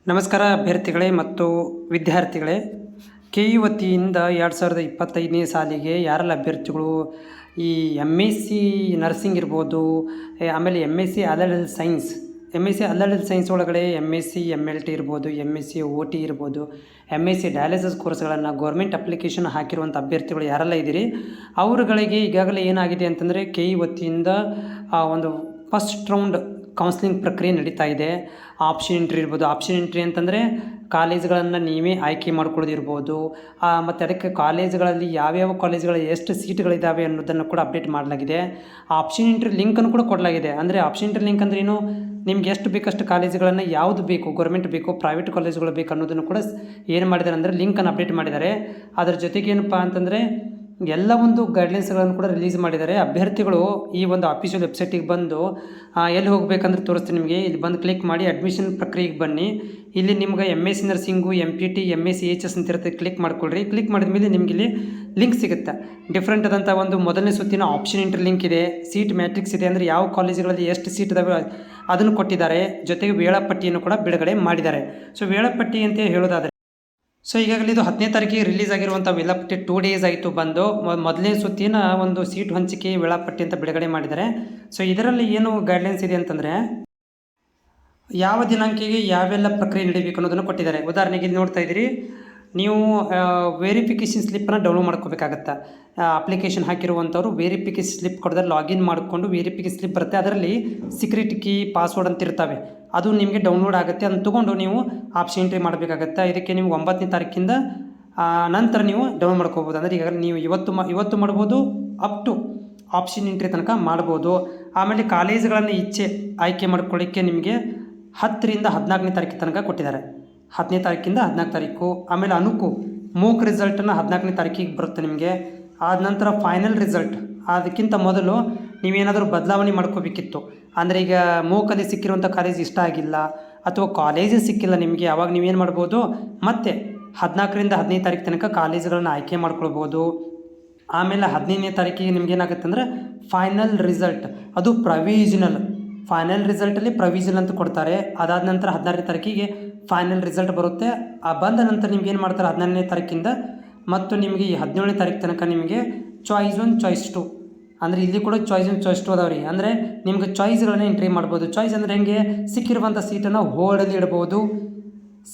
ನಮಸ್ಕಾರ ಅಭ್ಯರ್ಥಿಗಳೇ ಮತ್ತು ವಿದ್ಯಾರ್ಥಿಗಳೇ. ಕೆ.ಇ ವತಿಯಿಂದ 2025ನೇ ಸಾಲಿಗೆ ಯಾರೆಲ್ಲ ಅಭ್ಯರ್ಥಿಗಳು ಈ MSc ನರ್ಸಿಂಗ್ ಇರ್ಬೋದು, ಆಮೇಲೆ MSc allied science, MSc allied science ಒಳಗಡೆ MSc MLT ಇರ್ಬೋದು, MSc OT ಇರ್ಬೋದು, MSc ಡಯಾಲಿಸಿಸ್ ಕೋರ್ಸ್ಗಳನ್ನು ಗೌರ್ಮೆಂಟ್ ಅಪ್ಲಿಕೇಶನ್ ಹಾಕಿರುವಂಥ ಅಭ್ಯರ್ಥಿಗಳು ಯಾರೆಲ್ಲ ಇದ್ದೀರಿ ಅವರುಗಳಿಗೆ ಈಗಾಗಲೇ ಏನಾಗಿದೆ ಅಂತಂದರೆ ಕೆ.ಇ ವತಿಯಿಂದ ಒಂದು ಫಸ್ಟ್ ರೌಂಡ್ ಕೌನ್ಸ್ಲಿಂಗ್ ಪ್ರಕ್ರಿಯೆ ನಡೀತಾ ಇದೆ. ಆಪ್ಷನ್ ಎಂಟ್ರಿ ಇರ್ಬೋದು. ಆಪ್ಷನ್ ಎಂಟ್ರಿ ಅಂತಂದರೆ ಕಾಲೇಜ್ಗಳನ್ನು ನೀವೇ ಆಯ್ಕೆ ಮಾಡ್ಕೊಳ್ಳೋದಿರ್ಬೋದು, ಮತ್ತು ಅದಕ್ಕೆ ಕಾಲೇಜ್ಗಳಲ್ಲಿ ಯಾವ್ಯಾವ ಕಾಲೇಜ್ಗಳಲ್ಲಿ ಎಷ್ಟು ಸೀಟ್ಗಳಿದ್ದಾವೆ ಅನ್ನೋದನ್ನು ಕೂಡ ಅಪ್ಡೇಟ್ ಮಾಡಲಾಗಿದೆ. ಆಪ್ಷನ್ ಎಂಟ್ರಿ ಲಿಂಕನ್ನು ಕೂಡ ಕೊಡಲಾಗಿದೆ. ಅಂದರೆ ಆಪ್ಷನ್ ಎಂಟ್ರಿ ಲಿಂಕ್ ಅಂದ್ರೆ ಏನು, ನಿಮ್ಗೆ ಎಷ್ಟು ಬೇಕಷ್ಟು ಕಾಲೇಜುಗಳನ್ನು ಯಾವುದು ಬೇಕು, ಗೌರ್ಮೆಂಟ್ ಬೇಕು, ಪ್ರೈವೇಟ್ ಕಾಲೇಜುಗಳು ಬೇಕು ಅನ್ನೋದನ್ನು ಕೂಡ ಏನು ಮಾಡಿದ್ದಾರೆ ಅಂದರೆ ಲಿಂಕನ್ನು ಅಪ್ಡೇಟ್ ಮಾಡಿದ್ದಾರೆ. ಅದರ ಜೊತೆಗೆ ಏನಪ್ಪ ಅಂತಂದರೆ ಎಲ್ಲ ಒಂದು ಗೈಡ್ಲೈನ್ಸ್ಗಳನ್ನು ಕೂಡ ರಿಲೀಸ್ ಮಾಡಿದ್ದಾರೆ. ಅಭ್ಯರ್ಥಿಗಳು ಈ ಒಂದು ಅಫಿಷಿಯಲ್ ವೆಬ್ಸೈಟಿಗೆ ಬಂದು ಎಲ್ಲಿ ಹೋಗಬೇಕಂದ್ರೆ ತೋರಿಸ್ತೀನಿ ನಿಮಗೆ. ಇಲ್ಲಿ ಬಂದು ಕ್ಲಿಕ್ ಮಾಡಿ ಅಡ್ಮಿಷನ್ ಪ್ರಕ್ರಿಯೆಗೆ ಬನ್ನಿ. ಇಲ್ಲಿ ನಿಮ್ಗೆ MSc nursing, MPT, MSc EHS ಅಂತ ಇರುತ್ತೆ. ಕ್ಲಿಕ್ ಮಾಡ್ಕೊಳ್ರಿ. ಕ್ಲಿಕ್ ಮಾಡಿದ ಮೇಲೆ ನಿಮ್ಗೆ ಇಲ್ಲಿ ಲಿಂಕ್ ಸಿಗುತ್ತೆ. ಡಿಫ್ರೆಂಟ್ ಆದಂಥ ಒಂದು ಮೊದಲನೇ ಸುತ್ತಿನ ಆಪ್ಷನ್ ಎಂಟ್ರಿ ಲಿಂಕ್ ಇದೆ, ಸೀಟ್ ಮ್ಯಾಟ್ರಿಕ್ಸ್ ಇದೆ, ಅಂದರೆ ಯಾವ ಕಾಲೇಜುಗಳಲ್ಲಿ ಎಷ್ಟು ಸೀಟ್ ಇದಾವೆ ಅದನ್ನು ಕೊಟ್ಟಿದ್ದಾರೆ. ಜೊತೆಗೆ ವೇಳಾಪಟ್ಟಿಯನ್ನು ಕೂಡ ಬಿಡುಗಡೆ ಮಾಡಿದ್ದಾರೆ. ಸೊ ವೇಳಾಪಟ್ಟಿ ಅಂತ ಹೇಳೋದಾದರೆ, ಸೊ ಈಗಾಗಲೇ ಇದು 10ನೇ ತಾರೀಕಿಗೆ ರಿಲೀಸ್ ಆಗಿರುವಂಥ ವೇಳಾಪಟ್ಟಿ 2 ಡೇಸ್ ಆಯಿತು ಬಂದು. ಮೊದಲನೇ ಸುತ್ತಿನ ಒಂದು ಸೀಟ್ ಹಂಚಿಕೆ ವೇಳಾಪಟ್ಟಿ ಅಂತ ಬಿಡುಗಡೆ ಮಾಡಿದ್ದಾರೆ. ಸೊ ಇದರಲ್ಲಿ ಏನು ಗೈಡ್ಲೈನ್ಸ್ ಇದೆ ಅಂತಂದರೆ ಯಾವ ದಿನಾಂಕಿಗೆ ಯಾವೆಲ್ಲ ಪ್ರಕ್ರಿಯೆ ನಡೀಬೇಕು ಅನ್ನೋದನ್ನು ಕೊಟ್ಟಿದ್ದಾರೆ. ಉದಾಹರಣೆಗೆ ಇಲ್ಲಿ ನೋಡ್ತಾ ಇದ್ದೀರಿ, ನೀವು ವೆರಿಫಿಕೇಷನ್ ಸ್ಲಿಪ್ಪನ್ನು ಡೌನ್ಲೋಡ್ ಮಾಡ್ಕೋಬೇಕಾಗತ್ತೆ. ಅಪ್ಲಿಕೇಶನ್ ಹಾಕಿರುವಂಥವ್ರು ವೆರಿಫಿಕೇಷನ್ ಸ್ಲಿಪ್ ಕೊಡಿದ್ರೆ ಲಾಗಿನ್ ಮಾಡಿಕೊಂಡು ವೆರಿಫಿಕೇಷನ್ ಸ್ಲಿಪ್ ಬರುತ್ತೆ. ಅದರಲ್ಲಿ ಸೀಕ್ರೆಟ್ ಕೀ, ಪಾಸ್ವರ್ಡ್ ಅಂತ ಇರ್ತವೆ, ಅದು ನಿಮಗೆ ಡೌನ್ಲೋಡ್ ಆಗುತ್ತೆ. ಅದನ್ನು ತೊಗೊಂಡು ನೀವು ಆಪ್ಷನ್ ಎಂಟ್ರಿ ಮಾಡಬೇಕಾಗತ್ತೆ. ಇದಕ್ಕೆ ನೀವು 9ನೇ ತಾರೀಕಿಂದ ನಂತರ ನೀವು ಡೌನ್ಲೋಡ್ ಮಾಡ್ಕೋಬೋದು. ಅಂದರೆ ಈಗಾಗಲೇ ನೀವು ಇವತ್ತು ಮಾಡ್ಬೋದು, ಅಪ್ ಟು ಆಪ್ಷನ್ ಎಂಟ್ರಿ ತನಕ ಮಾಡ್ಬೋದು. ಆಮೇಲೆ ಕಾಲೇಜುಗಳನ್ನು ಆಯ್ಕೆ ಮಾಡ್ಕೊಳ್ಳಿಕ್ಕೆ ನಿಮಗೆ 10ರಿಂದ 14ನೇ ತಾರೀಕು ತನಕ ಕೊಟ್ಟಿದ್ದಾರೆ. 10ನೇ ತಾರೀಕಿಂದ 14 ತಾರೀಕು. ಆಮೇಲೆ ಮೂಕ್ ರಿಸಲ್ಟನ್ನು 14ನೇ ತಾರೀಕಿಗೆ ಬರುತ್ತೆ ನಿಮಗೆ. ಆದ ನಂತರ ಫೈನಲ್ ರಿಸಲ್ಟ್, ಅದಕ್ಕಿಂತ ಮೊದಲು ನೀವೇನಾದರೂ ಬದಲಾವಣೆ ಮಾಡ್ಕೋಬೇಕಿತ್ತು. ಅಂದರೆ ಈಗ ಮೂಕಲ್ಲಿ ಸಿಕ್ಕಿರುವಂಥ ಕಾಲೇಜ್ ಇಷ್ಟ ಆಗಿಲ್ಲ ಅಥವಾ ಕಾಲೇಜೇ ಸಿಕ್ಕಿಲ್ಲ ನಿಮಗೆ, ಆವಾಗ ನೀವೇನು ಮಾಡ್ಬೋದು, ಮತ್ತು 14ರಿಂದ 15ನೇ ತಾರೀಕು ತನಕ ಕಾಲೇಜುಗಳನ್ನು ಆಯ್ಕೆ ಮಾಡ್ಕೊಳ್ಬೋದು. ಆಮೇಲೆ 15ನೇ ತಾರೀಕಿಗೆ ನಿಮ್ಗೇನಾಗುತ್ತೆ ಅಂದರೆ ಫೈನಲ್ ರಿಸಲ್ಟ್, ಅದು ಫೈನಲ್ ರಿಸಲ್ಟಲ್ಲಿ ಪ್ರೊವಿಷನಲ್ ಅಂತ ಕೊಡ್ತಾರೆ. ಅದಾದ ನಂತರ 16ನೇ ತಾರೀಕಿಗೆ ಫೈನಲ್ ರಿಸಲ್ಟ್ ಬರುತ್ತೆ. ಬಂದ ನಂತರ ನಿಮ್ಗೆ ಏನು ಮಾಡ್ತಾರೆ 14ನೇ ತಾರೀಕಿಂದ ಮತ್ತು ನಿಮಗೆ ಈ 17ನೇ ತಾರೀಕು ತನಕ ನಿಮಗೆ ಚಾಯ್ಸ್ 1 ಚಾಯ್ಸ್ 2, ಅಂದರೆ ಇಲ್ಲಿ ಕೂಡ ಚಾಯ್ಸ್ 1 ಚಾಯ್ಸ್ 2 ಅದಾವೆ ರೀ. ಅಂದರೆ ನಿಮ್ಗೆ ಚಾಯ್ಸ್ಗಳನ್ನು ಎಂಟ್ರಿ ಮಾಡ್ಬೋದು. ಚಾಯ್ಸ್ ಅಂದರೆ ಹೆಂಗೆ, ಸಿಕ್ಕಿರುವಂಥ ಸೀಟನ್ನು ಹೋಲ್ಡಲ್ಲಿ ಇಡ್ಬೋದು,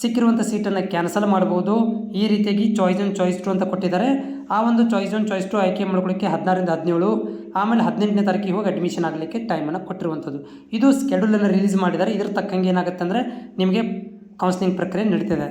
ಸಿಕ್ಕಿರುವಂಥ ಸೀಟನ್ನು ಕ್ಯಾನ್ಸಲ್ ಮಾಡ್ಬೋದು. ಈ ರೀತಿಯಾಗಿ ಚಾಯ್ಸ್ 1 ಚಾಯ್ಸ್ 2 ಅಂತ ಕೊಟ್ಟಿದ್ದಾರೆ. ಆ ಒಂದು ಚಾಯ್ಸ್ 1 ಚಾಯ್ಸ್ 2 ಆಯ್ಕೆ ಮಾಡ್ಕೊಳ್ಳಿಕ್ಕೆ 16ರಿಂದ 17, ಆಮೇಲೆ 18ನೇ ತಾರೀಕಿಗೆ ಹೋಗಿ ಅಡ್ಮಿಷನ್ ಆಗಲಿಕ್ಕೆ ಟೈಮನ್ನು ಕೊಟ್ಟಿರುವಂಥದ್ದು. ಇದು ಸ್ಕೆಡ್ಯೂಲನ್ನು ರಿಲೀಸ್ ಮಾಡಿದ್ದಾರೆ. ಇದ್ರ ತಕ್ಕಂಗೆ ಏನಾಗುತ್ತೆ ಅಂದರೆ ನಿಮಗೆ ಕೌನ್ಸಿಲಿಂಗ್ ಪ್ರಕ್ರಿಯೆ ನಡೀತಿದೆ.